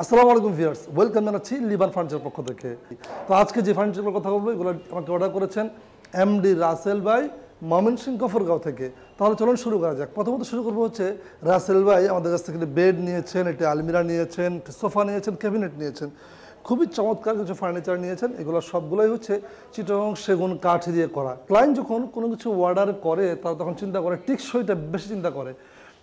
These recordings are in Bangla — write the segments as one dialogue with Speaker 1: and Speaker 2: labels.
Speaker 1: আসসালামু আলাইকুম ভিউয়ার্স, ওয়েলকাম জানাচ্ছি লিবান ফার্নিচার পক্ষ থেকে। তো আজকে যে ফার্নিচারের কথা বলবো এগুলো আমাকে অর্ডার করেছেন এমডি রাসেল ভাই ময়মনসিংহ গফরগাঁও থেকে। তাহলে চলুন শুরু করা যাক। প্রথমত শুরু করবো হচ্ছে রাসেল ভাই আমাদের কাছ থেকে বেড নিয়েছেন, একটি আলমিরা নিয়েছেন, সোফা নিয়েছেন, ক্যাবিনেট নিয়েছেন, খুবই চমৎকার কিছু ফার্নিচার নিয়েছেন। এগুলো সবগুলোই হচ্ছে চিটাগং সেগুন কাঠ দিয়ে করা। ক্লায়েন্ট যখন কোনো কিছু অর্ডার করে তারা তখন চিন্তা করে টিকসইটা বেশি চিন্তা করে।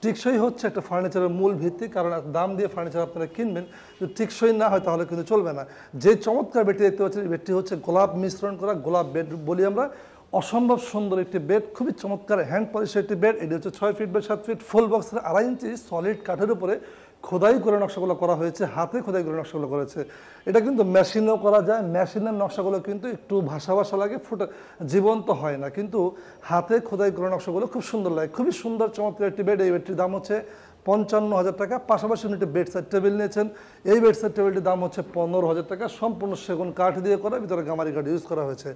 Speaker 1: টিকসই হচ্ছে একটা ফার্নিচারের মূল ভিত্তি, কারণ দাম দিয়ে ফার্নিচার আপনারা কিনবেন, যদি টিকসই না হয় তাহলে কিন্তু চলবে না। যে চমৎকার বেডটি দেখতে পাচ্ছেন এই বেডটি হচ্ছে গোলাপ মিশ্রণ করা, গোলাপ বেড বলি আমরা। অসম্ভব সুন্দর একটি বেড, খুবই চমৎকার হ্যান্ড পলিশের একটি বেড। এটি হচ্ছে 6 ফিট বাই 7 ফিট, ফুল বক্সের 2.5 ইঞ্চি সলিড কাঠের উপরে খোদাই করে নকশাগুলো করা হয়েছে, হাতে খোদাই করে নকশাগুলো করেছে। এটা কিন্তু মেশিনেও করা যায়, মেশিনের নকশাগুলো কিন্তু একটু ভাষা লাগে, জীবন্ত হয় না, কিন্তু হাতে খোদাই করে নকশাগুলো খুব সুন্দর লাগে। খুবই সুন্দর চমৎকার একটি বেড। এই বেডটির দাম হচ্ছে 55,000 টাকা। পাশাপাশি উনি একটি বেড সাইড টেবিল নিয়েছেন। এই বেড সাইড টেবিলটির দাম হচ্ছে 15,000 টাকা। সম্পূর্ণ সেগুন কাঠ দিয়ে করা, ভিতরে গামারি কাঠ ইউজ করা হয়েছে।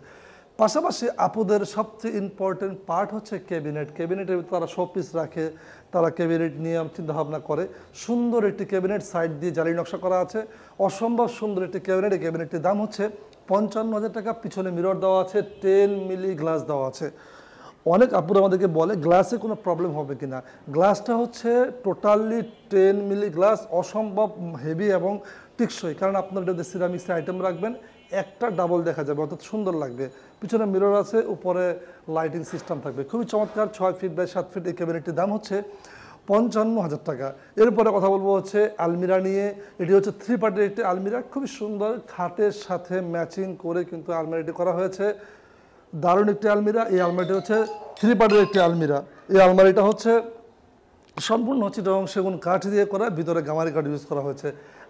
Speaker 1: পাশাপাশি আপুদের সবচেয়ে ইম্পর্টেন্ট পার্ট হচ্ছে ক্যাবিনেট। ক্যাবিনেটের ভিতরে তারা শোপিস রাখে, তারা ক্যাবিনেট নিয়ে চিন্তাভাবনা করে। সুন্দর একটি ক্যাবিনেট, সাইড দিয়ে জালি নকশা করা আছে, অসম্ভব সুন্দর একটি ক্যাবিনেট। এই ক্যাবিনেটটির দাম হচ্ছে 55,000 টাকা। পিছনে মিরর দেওয়া আছে, 10 মিলি গ্লাস দেওয়া আছে। অনেক আপুরা আমাদেরকে বলে গ্লাসে কোনো প্রবলেম হবে কিনা। গ্লাসটা হচ্ছে টোটালি 10 মিলি গ্লাস, অসম্ভব হেভি এবং টিকসই, কারণ আপনার যদি সিরামিক্সের আইটেম রাখবেন একটা ডাবল দেখা যাবে, অর্থাৎ সুন্দর লাগবে। পিছনে মিরর আছে, উপরে লাইটিং সিস্টেম থাকবে, খুবই চমৎকার। 6 ফিট বাই 7 ফিট এই ক্যাবিনেটটির দাম হচ্ছে 55,000 টাকা। এরপরে কথা বলবো হচ্ছে আলমিরা নিয়ে। এটি হচ্ছে 3 পার্টের একটি আলমিরা, খুবই সুন্দর, খাটের সাথে ম্যাচিং করে কিন্তু আলমিরাটি করা হয়েছে। দারুণ একটি আলমিরা। এই আলমারিটি হচ্ছে 3 পার্টের একটি আলমিরা। এই আলমারিটা হচ্ছে সম্পূর্ণ চিটাগং সেগুন কাঠ দিয়ে করা, ভিতরে গামারি কাঠ ইউজ করা হয়েছে।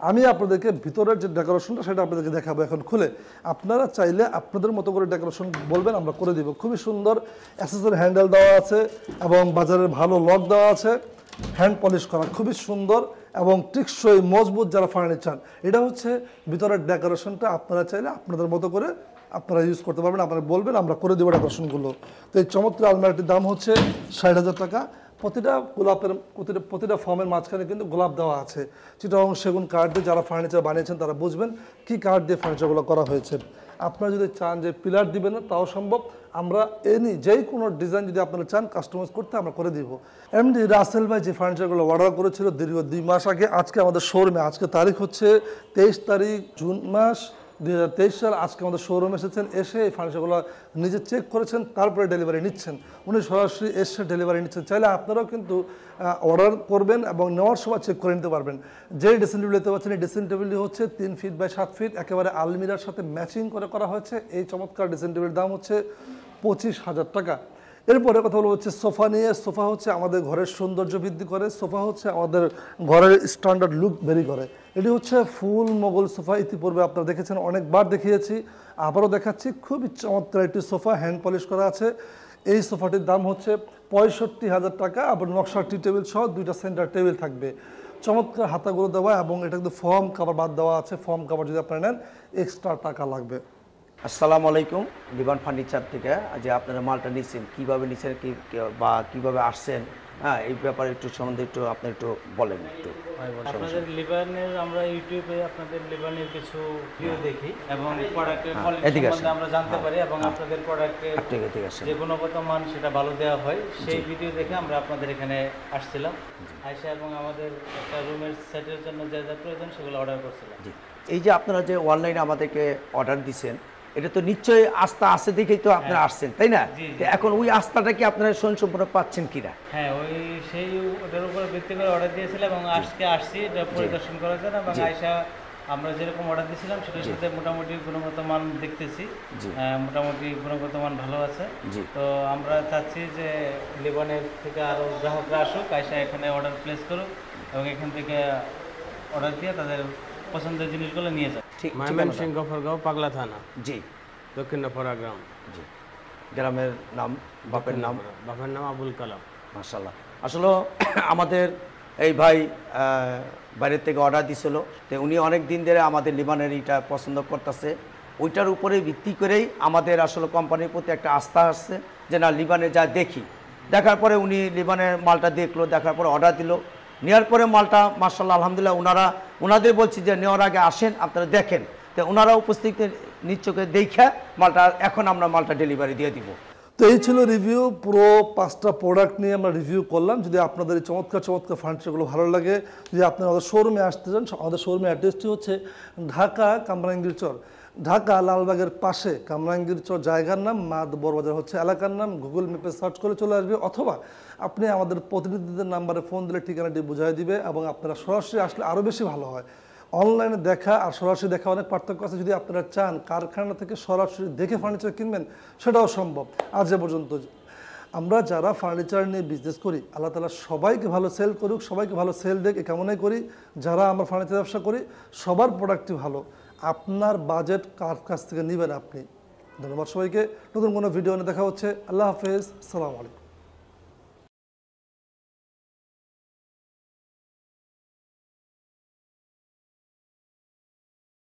Speaker 1: আমি আপনাদেরকে ভিতরের যে ডেকোরেশনটা সেটা আপনাদেরকে দেখাবো এখন খুলে। আপনারা চাইলে আপনাদের মতো করে ডেকোরেশন বলবেন, আমরা করে দিব। খুবই সুন্দর অ্যাক্সেসরি হ্যান্ডেল দেওয়া আছে এবং বাজারের ভালো লক দেওয়া আছে, হ্যান্ড পলিশ করা, খুবই সুন্দর এবং টিকসই মজবুত যারা ফার্নিচার। এটা হচ্ছে ভিতরের ডেকোরেশনটা। আপনারা চাইলে আপনাদের মতো করে আপনারা ইউজ করতে পারবেন, আপনারা বলবেন, আমরা করে দেবো ডেকোরেশনগুলো। তো এই চমৎকার আলমারিটির দাম হচ্ছে 60,000 টাকা। প্রতিটা ফর্মের মাঝখানে কিন্তু গোলাপ দেওয়া আছে। চিটাগং সেগুন কাঠ দিয়ে যারা ফার্নিচার বানিয়েছেন তারা বুঝবেন কি কাঠ দিয়ে ফার্নিচারগুলো করা হয়েছে। আপনারা যদি চান যে পিলার দিবেন না তাও সম্ভব, আমরা যেই কোনো ডিজাইন যদি আপনারা চান কাস্টমাইজ করতে আমরা করে দিব। এমডি রাসেল ভাই যে ফার্নিচারগুলো অর্ডার করেছিল দীর্ঘ 2 মাস আগে, আজকে আমাদের শোরুমে, আজকে তারিখ হচ্ছে 23 তারিখ জুন মাস 2023 সাল। আজকে আমাদের শোরুমে এসেছেন, এসে এই ফার্নিচারগুলো নিজে চেক করেছেন, তারপরে ডেলিভারি নিচ্ছেন। উনি সরাসরি এসে ডেলিভারি নিচ্ছেন। চাইলে আপনারাও কিন্তু অর্ডার করবেন এবং নেওয়ার সময় চেক করে নিতে পারবেন। যেই ড্রেসিং টেবিল দেখতে পাচ্ছেন এই ড্রেসিং টেবিলটি হচ্ছে 3 ফিট বাই 7 ফিট, একেবারে আলমিরার সাথে ম্যাচিং করে করা হয়েছে। এই চমৎকার ড্রেসিং টেবিলের দাম হচ্ছে 25,000 টাকা। এরপরে কথা বলবো হচ্ছে সোফা নিয়ে। সোফা হচ্ছে আমাদের ঘরের সৌন্দর্য বৃদ্ধি করে, সোফা হচ্ছে আমাদের ঘরের স্ট্যান্ডার্ড লুক বেরি করে। এটি হচ্ছে ফুল মোগল সোফা। ইতিপূর্বে আপনারা দেখেছেন, অনেকবার দেখিয়েছি, আবারও দেখাচ্ছি। খুবই চমৎকার একটি সোফা, হ্যান্ড পলিশ করা আছে। এই সোফাটির দাম হচ্ছে 65,000 টাকা। আবার নকশা টি টেবিল সহ 2টা সেন্টার টেবিল থাকবে, চমৎকার হাতাগুলো দেওয়া, এবং এটা কিন্তু ফর্ম কাভার বাদ দেওয়া আছে। ফর্ম কাভার যদি আপনারা নেন এক্সট্রা টাকা লাগবে।
Speaker 2: আসসালামু আলাইকুম, লিবান ফার্নিচার থেকে। যে আপনারা মালটা নিচ্ছেন, কীভাবে নিচ্ছেন বা কীভাবে আসছেন, হ্যাঁ, এই ব্যাপারে একটু সম্বন্ধে একটু আপনি একটু বলেন। একটু
Speaker 3: আপনাদের লিবানের, আমরা ইউটিউবে আপনাদের লিবানের কিছু ভিডিও দেখি এবং প্রোডাক্টের কোয়ালিটি সম্বন্ধে আমরা জানতে পারি, এবং আপনাদের প্রোডাক্টের যে গুণগত মান সেটা ভালো দেওয়া হয়। সেই ভিডিও দেখে আমরা আপনাদের এখানে আসছিলাম, আইসা এবং আমাদের একটা রুমের সেটের জন্য যা যা প্রয়োজন সেগুলো অর্ডার করছিলাম।
Speaker 2: এই যে আপনারা যে অনলাইনে আমাদেরকে অর্ডার দিচ্ছেন, এটা তো নিশ্চয়ই আস্থা আছে দেখেই তো আপনারা আসছেন, তাই না? এখন ওই আস্থাটা কি আপনারা সম্পূর্ণ পাচ্ছেন কিনা?
Speaker 3: হ্যাঁ, ওটার উপর ভিত্তি করে অর্ডার দিয়েছিলাম এবং আজকে আসছি এটা পরিদর্শন করার জন্য। এবং আয়সা আমরা যেরকম অর্ডার দিয়েছিলাম সেটার সাথে মোটামুটি গুণগত মান দেখতেছি, মোটামুটি গুণগত মান ভালো আছে। তো আমরা চাচ্ছি যে লিবানের থেকে আরও গ্রাহকরা আসুক, আয়সা এখানে অর্ডার প্লেস করুক এবং এখান থেকে অর্ডার দিয়ে তাদের পছন্দের জিনিসগুলো নিয়ে যায়।
Speaker 4: ময়মনসিংহ গফরগাঁও, পাগলা থানা,
Speaker 2: জি,
Speaker 4: দক্ষিণ নফরা গ্রাম।
Speaker 2: জি, গ্রামের নাম, বাপের নাম?
Speaker 4: বাপের নাম আবুল কালাম।
Speaker 2: মাশাআল্লাহ। আসলে আমাদের এই ভাই বাইরের থেকে অর্ডার দিছিল, তো উনি অনেক দিন ধরে আমাদের লিবানের এইটা পছন্দ করতেছে। ওইটার উপরে ভিত্তি করেই আমাদের আসলে কোম্পানির প্রতি একটা আস্থা আসছে যে না, লিবানে যা দেখি, দেখার পরে উনি লিবানের মালটা দেখলো, দেখার পরে অর্ডার দিল। নেওয়ার পরে মালটা মার্শাল্লাহ আলহামদুলিল্লাহ ওনাদের বলছি যে নেওয়ার আগে আসেন আপনারা দেখেন, তো ওনারা উপস্থিত নিশ্চয়ই দেখে মালটা এখন আমরা মালটা ডেলিভারি দিয়ে দিব।
Speaker 1: তো এই ছিল রিভিউ, পুরো 5টা প্রোডাক্ট নিয়ে আমরা রিভিউ করলাম। যদি আপনাদের এই চমৎকার চমৎকার ফার্নিচারগুলো ভালো লাগে, যদি আপনারা আমাদের শোরুমে আসতে চান, আমাদের শোরুমের অ্যাড্রেসটি হচ্ছে ঢাকা কামরাঙ্গীর চর, ঢাকা লালবাগের পাশে কামরাঙ্গীর চর জায়গার নাম, মাদ বড়বাজার হচ্ছে এলাকার নাম। গুগল ম্যাপে সার্চ করে চলে আসবে, অথবা আপনি আমাদের প্রতিনিধিদের নাম্বারে ফোন দিলে ঠিকানাটি বুঝাই দিবে, এবং আপনারা সরাসরি আসলে আরও বেশি ভালো হয়। অনলাইনে দেখা আর সরাসরি দেখা অনেক পার্থক্য আছে। যদি আপনারা চান কারখানা থেকে সরাসরি দেখে ফার্নিচার কিনবেন, সেটাও সম্ভব। আজ এ পর্যন্ত আমরা যারা ফার্নিচার নিয়ে বিজনেস করি, আল্লাহ তাআলা সবাইকে ভালো সেল করুক, সবাইকে ভালো সেল দেখ, এ কামনাই করি। যারা আমরা ফার্নিচার ব্যবসা করি সবার প্রোডাক্টই ভালো, আপনার বাজেট কার কাছ থেকে নেবেন আপনি। ধন্যবাদ সবাইকে। নতুন কোনো ভিডিও নিয়ে দেখা হচ্ছে। আল্লাহ হাফেজ, আসসালামু আলাইকুম।